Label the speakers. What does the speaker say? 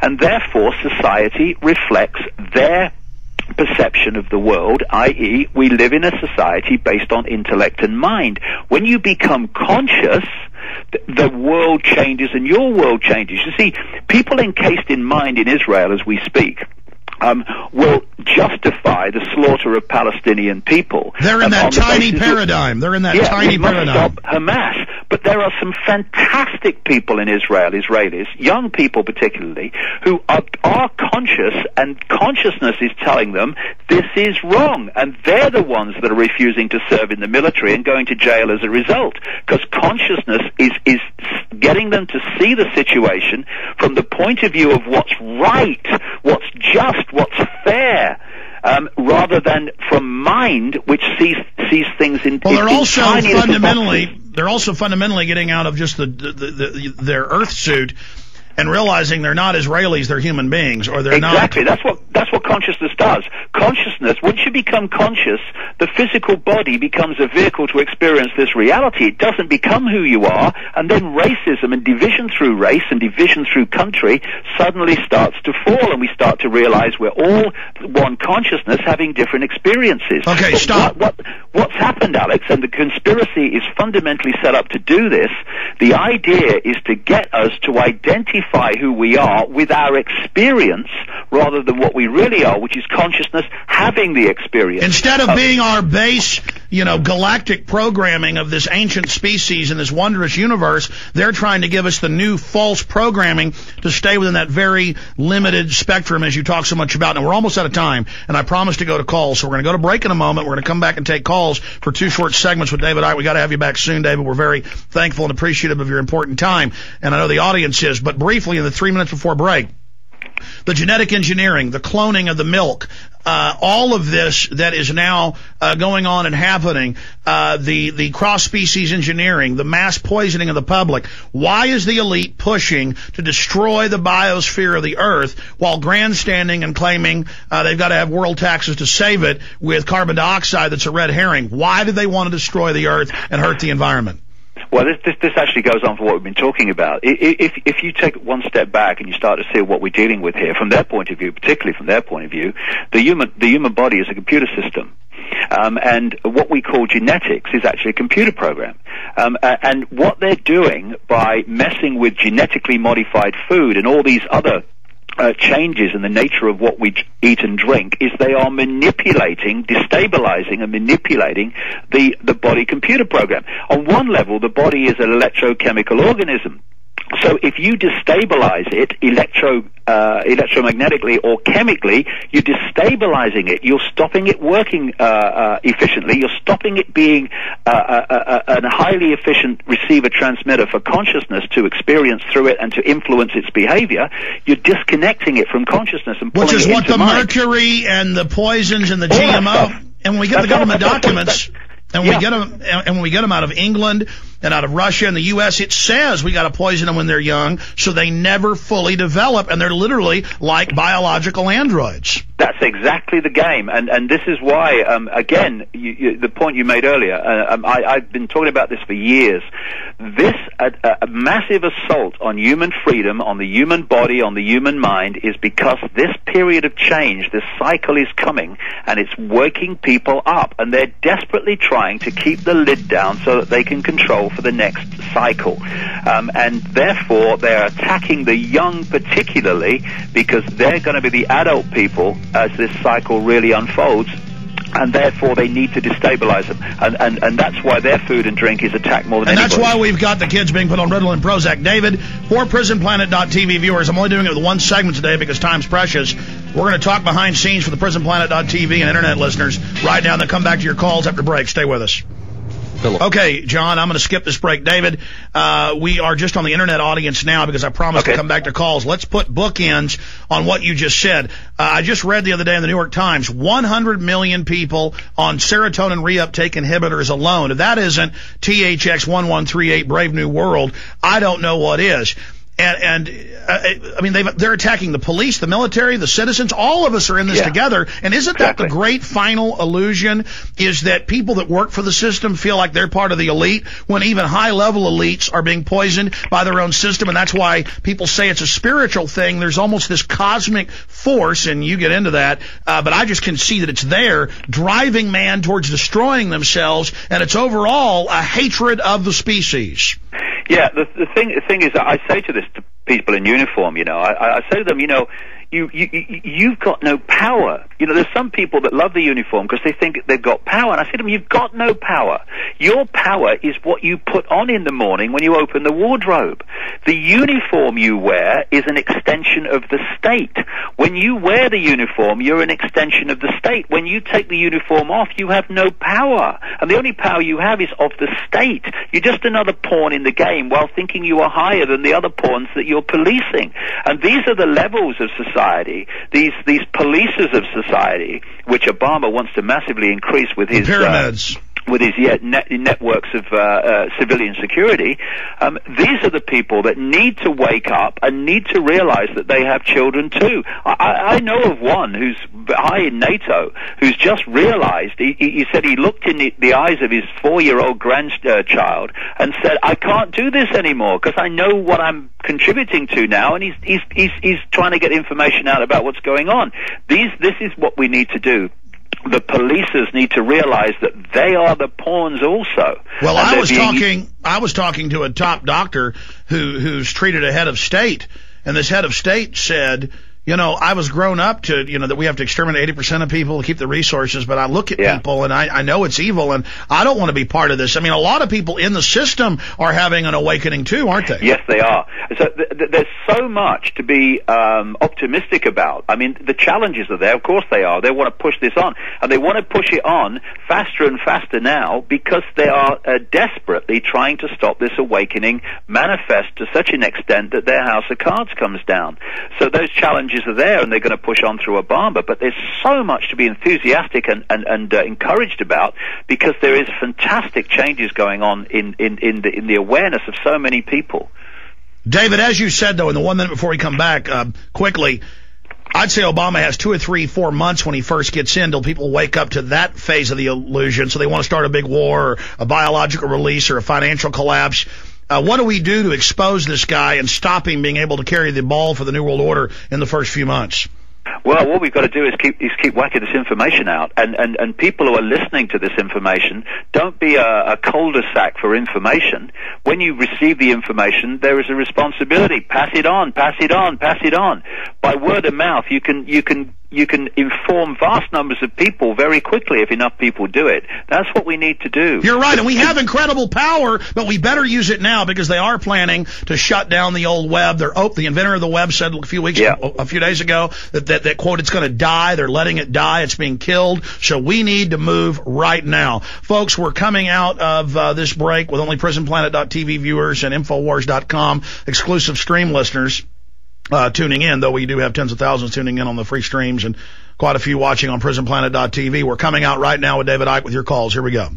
Speaker 1: and therefore society reflects their perception of the world, i.e., we live in a society based on intellect and mind. When you become conscious, the world changes and your world changes. You see, people encased in mind in Israel as we speak will justify the slaughter of Palestinian people.
Speaker 2: They're in that tiny paradigm. They're in that tiny paradigm.
Speaker 1: Stop Hamas. But there are some fantastic people in Israel, Israelis, young people particularly, who are conscious, and consciousness is telling them this is wrong. And they're the ones that are refusing to serve in the military and going to jail as a result. Because consciousness is getting them to see the situation from the point of view of what's right, what's just, what's fair, rather than from mind, which sees things in.
Speaker 2: Well, they're also fundamentally getting out of just their Earth suit and realizing they're not Israelis, they're human beings, or they're not.
Speaker 1: Exactly. That's what consciousness does. Consciousness, once you become conscious, the physical body becomes a vehicle to experience this reality. It doesn't become who you are, and then racism and division through race and division through country suddenly starts to fall, and we start to realize we're all one consciousness having different experiences.
Speaker 2: Okay,
Speaker 1: but
Speaker 2: stop.
Speaker 1: What's happened, Alex, and the conspiracy is fundamentally set up to do this, the idea is to get us to identify who we are with our experience rather than what we really are, which is consciousness having the experience.
Speaker 2: Instead of being our base, galactic programming of this ancient species in this wondrous universe, they're trying to give us the new false programming to stay within that very limited spectrum as you talk so much about. Now, we're almost out of time, and I promised to go to calls, so we're going to go to break in a moment. We're going to come back and take calls for 2 short segments with David Icke. We got to have you back soon, David. We're very thankful and appreciative of your important time, and I know the audience is. But briefly, in the 3 minutes before break, the genetic engineering, the cloning of the milk, all of this that is now going on and happening, the cross-species engineering, the mass poisoning of the public. Why is the elite pushing to destroy the biosphere of the Earth while grandstanding and claiming they've got to have world taxes to save it with carbon dioxide that's a red herring? Why do they want to destroy the Earth and hurt the environment?
Speaker 1: Well, this actually goes on for what we've been talking about. If you take one step back and you start to see what we're dealing with here, from their point of view, particularly from their point of view, the human body is a computer system. And what we call genetics is actually a computer program. And what they're doing by messing with genetically modified food and all these other changes in the nature of what we eat and drink is they are destabilizing and manipulating the body computer program. On one level, the body is an electrochemical organism. So if you destabilize it electromagnetically or chemically, you're destabilizing it. You're stopping it working efficiently. You're stopping it being a highly efficient receiver-transmitter for consciousness to experience through it and to influence its behavior. You're disconnecting it from consciousness and pulling it into mind.
Speaker 2: Which is what the mercury and the poisons and the GMO. And when we get the government documents, and when we get them out of England and out of Russia and the U.S., it says we got to poison them when they're young so they never fully develop, and they're literally like biological androids.
Speaker 1: That's exactly the game, and this is why, again, the point you made earlier, I've been talking about this for years. This a massive assault on human freedom, on the human body, on the human mind, is because this period of change, this cycle is coming, and it's waking people up, and they're desperately trying to keep the lid down so that they can control for the next cycle. And therefore, they're attacking the young particularly because they're going to be the adult people as this cycle really unfolds, and therefore they need to destabilize them. And that's why their food and drink is attacked more than anybody.
Speaker 2: And that's why we've got the kids being put on Ritalin and Prozac. David, for PrisonPlanet.tv viewers, I'm only doing it with one segment today because time's precious. We're going to talk behind scenes for the PrisonPlanet.tv and internet listeners right now, and then come back to your calls after break. Stay with us. Okay, John, I'm going to skip this break. David, we are just on the internet audience now because I promised to come back to calls. Let's put bookends on what you just said. I just read the other day in the New York Times, 100 million people on serotonin reuptake inhibitors alone. If that isn't THX 1138 Brave New World, I don't know what is. I mean, they're attacking the police, the military, the citizens. All of us are in this together. And isn't that the great final illusion, is that people that work for the system feel like they're part of the elite, when even high-level elites are being poisoned by their own system? And that's why people say it's a spiritual thing. There's almost this cosmic force, and you get into that, but I just can see that it's there, driving man towards destroying themselves, and it's overall a hatred of the species.
Speaker 1: Yeah, the thing is that I say to this to people in uniform, I say to them, you've got no power. There's some people that love the uniform because they think they've got power. And I say to them, you've got no power. Your power is what you put on in the morning when you open the wardrobe. The uniform you wear is an extension of the state. When you wear the uniform, you're an extension of the state. When you take the uniform off, you have no power. And the only power you have is of the state. You're just another pawn in the game while thinking you are higher than the other pawns that you're policing. And these are the levels of society, these policers of society, which Obama wants to massively increase with his
Speaker 2: pyramids.
Speaker 1: With his networks of civilian security. These are the people that need to wake up and need to realize that they have children too. I know of one who's high in NATO who's just realized, he said he looked in the eyes of his 4-year-old grandchild and said, I can't do this anymore because I know what I'm contributing to now, and he's trying to get information out about what's going on. This is what we need to do. The policers need to realize that they are the pawns also.
Speaker 2: Well, I was talking to a top doctor who's treated a head of state, and this head of state said, I was grown up to, that we have to exterminate 80% of people to keep the resources, but I look at people and I know it's evil, and I don't want to be part of this. I mean, a lot of people in the system are having an awakening too, aren't they?
Speaker 1: Yes, they are. So there's so much to be optimistic about. I mean, the challenges are there. Of course they are. They want to push this on, and they want to push it on faster and faster now because they are desperately trying to stop this awakening manifest to such an extent that their house of cards comes down. So those challenges are there, and they're going to push on through Obama, but there's so much to be enthusiastic and encouraged about, because there is fantastic changes going on in the awareness of so many people.
Speaker 2: David, as you said, though, in the 1 minute before we come back, quickly, I'd say Obama has 2 or 3, 4 months when he first gets in till people wake up to that phase of the illusion, so they want to start a big war or a biological release or a financial collapse. What do we do to expose this guy and stop him being able to carry the ball for the New World Order in the first few months?
Speaker 1: Well, what we've got to do is keep whacking this information out, and people who are listening to this information, don't be a cul-de-sac for information. When you receive the information, there is a responsibility. Pass it on, pass it on, pass it on. By word of mouth, you can inform vast numbers of people very quickly if enough people do it. That's what we need to do.
Speaker 2: You're right, and we have incredible power, but we better use it now, because they are planning to shut down the old web. The inventor of the web said a few days ago that quote, it's going to die. They're letting it die. It's being killed. So we need to move right now. Folks, we're coming out of this break with only PrisonPlanet.tv viewers and Infowars.com exclusive stream listeners tuning in, though we do have tens of thousands tuning in on the free streams and quite a few watching on PrisonPlanet.tv. We're coming out right now with David Icke with your calls. Here we go.